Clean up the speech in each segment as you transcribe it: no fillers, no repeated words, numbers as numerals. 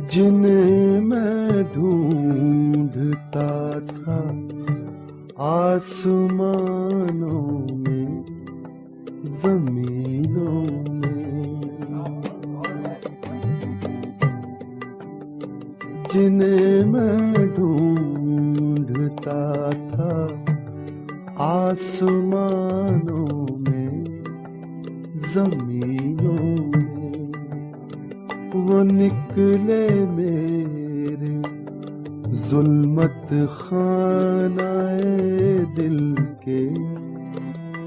जिन्हें मैं ढूंढता था आसमानों में, जमीनों में, जिन्हें मैं ढूंढता था आसमानों में, जमीनों में, वो निकले मेरे जुल्मत खानाए दिल के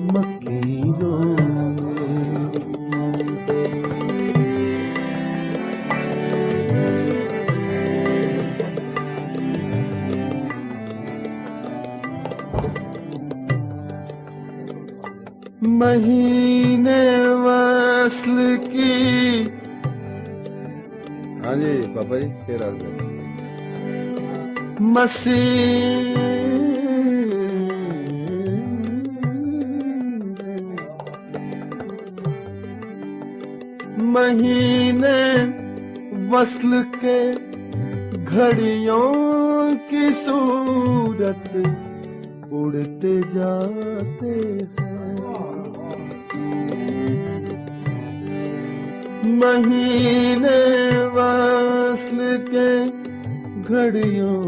मकीनों में। महीने वस्ल की। हाँ जी पापा जी, शेर आ गया। महीने वस्ल के घड़ियों की सूरत उड़ते जाते हैं। महीने वस्ल के घड़ियों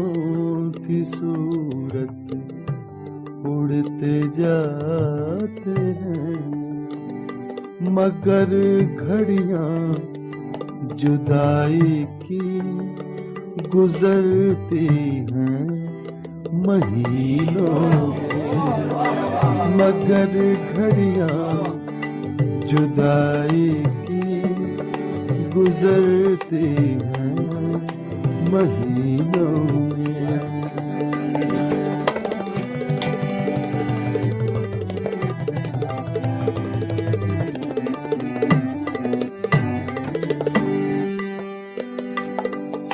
की सूरत उड़ते जाते हैं, मगर घड़ियां जुदाई की गुजरती हैं महीनों में। मगर घड़ियां जुदाई की गुजरती हैं महीनों में।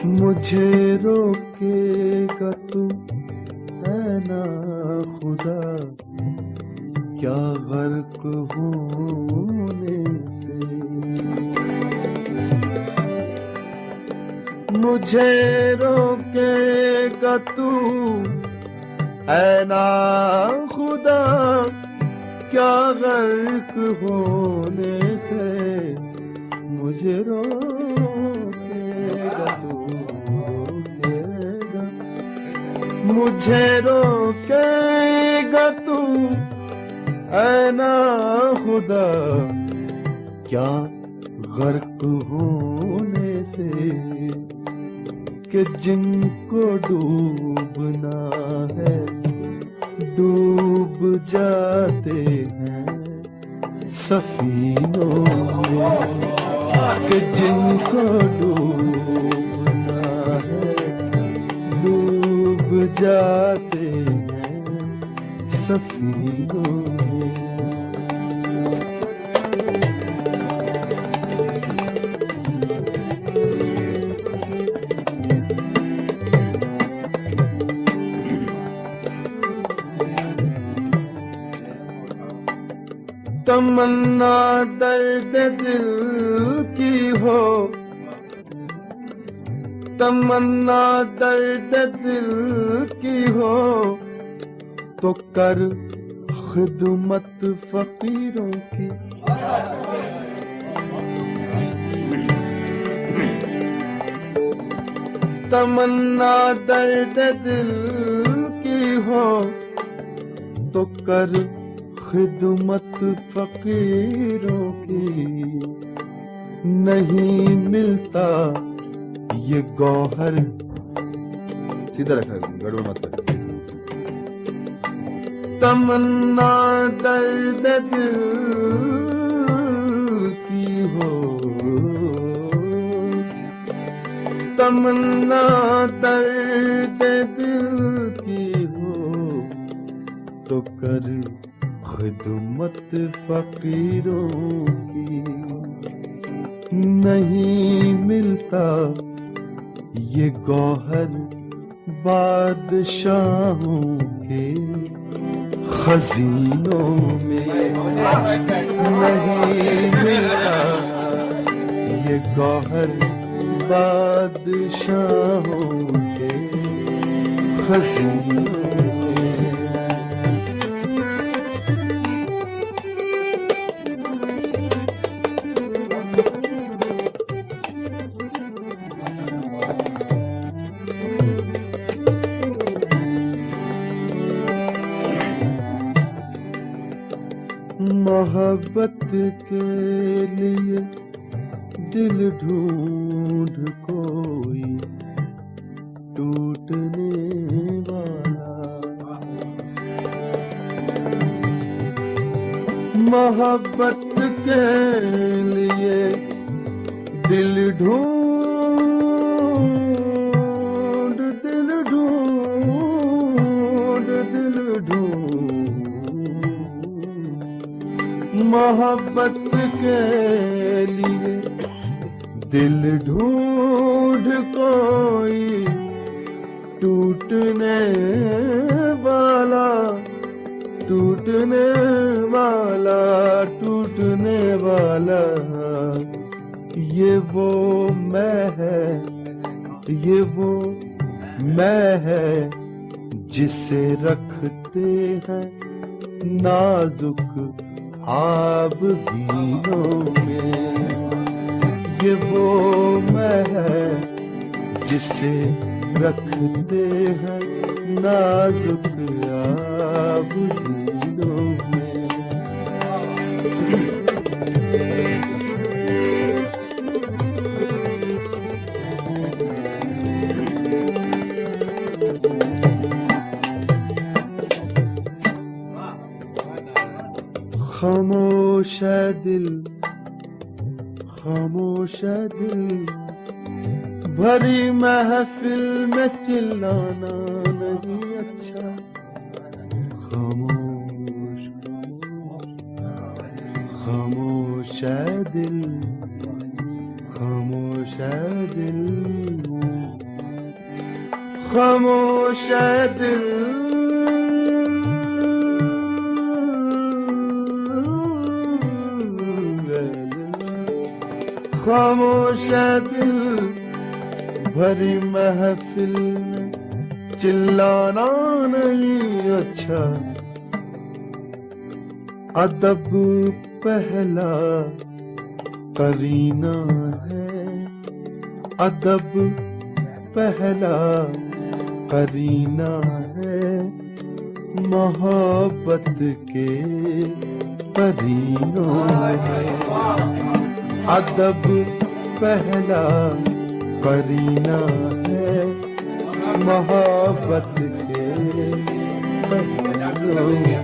मुझे रोकेगा तू है ना खुदा, क्या गर्क होने से। मुझे रोकेगा तू है ना खुदा, क्या गर्क होने से। मुझे रोकेगा तू, रोकेगा, मुझे रोकेगा तू है ना खुदा, क्या गर्क होने से। कि जिनको डूबना है डूब जाते हैं सफीनों में। कि जिनको डूबना है डूब जाते हैं सफीनों में। तमन्ना दर्द दिल की हो, तमन्ना दर्द दिल की हो, तो कर खिदमत फकीरों की। तमन्ना दर्द दिल की हो, तो कर खिदमत फकीरों की। नहीं मिलता ये गौहर, सीधा रखा, गड़बड़ मत कर। तमन्ना दर्द दिल की हो, तमन्ना दर्द दिल की हो, तो कर खिदमत फकीरों की। नहीं मिलता ये गौहर बादशाहों के खजीनों में। नहीं मिलता ये गौहर बादशाहों के खजीनों में। मोहब्बत के लिए दिल ढूंढ कोई टूटने वाला। मोहब्बत के लिए दिल ढूंढ मोहब्बत के लिए दिल ढूंढ कोई टूटने वाला, टूटने वाला, टूटने वाला। ये वो मैं है, ये वो मैं है जिसे रखते हैं नाजुक आबगीनों में। ये वो मैं है जिसे रखते हैं नाजुक आबगीनों में। खामोश है दिल, खामोश है दिल, भरी महफिल में चिल्लाना नहीं अच्छा। खामोश खामोश है दिल, खामोश है दिल, खामोश है दिल। खामोश है दिल, भरी महफिल में चिल्लाना नहीं अच्छा। अदब पहला करीना है, अदब पहला करीना है, मोहब्बत के करीनों में। अदब पहला करीना है, मोहब्बत के करीनों में।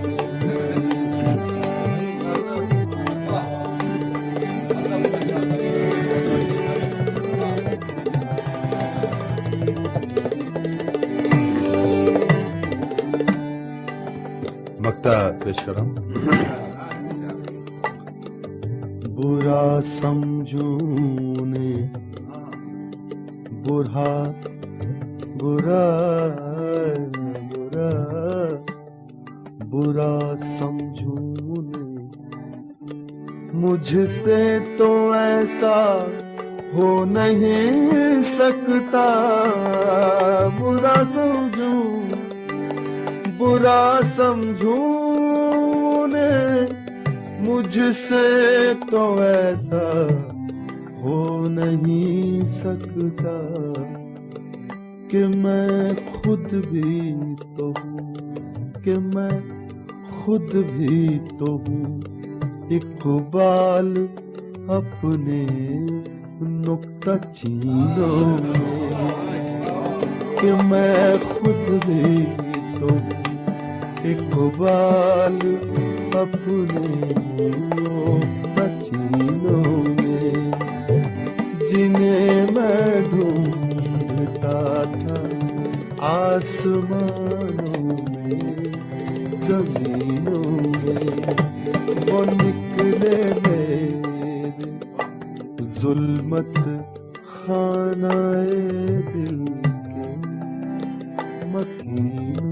मक्ता पेश कर रहा हूं। बुरा समझूने, बुरा बुरा बुरा बुरा समझूने, मुझसे तो ऐसा हो नहीं सकता। बुरा समझूं, बुरा समझूने, मुझसे तो ऐसा हो नहीं सकता कि मैं खुद भी तो हूँ, कि मैं खुद भी तो हूँ इकबाल अपने नुक्ता चीनों में। कि मैं खुद भी तो हूँ इकबाल अपने नुक्ता-चीनों में, जिन्हें मैं ढूंढता था आसमानों में, जमीनों में। वो निकले मेरे जुल्मत खानाए दिल के मकीन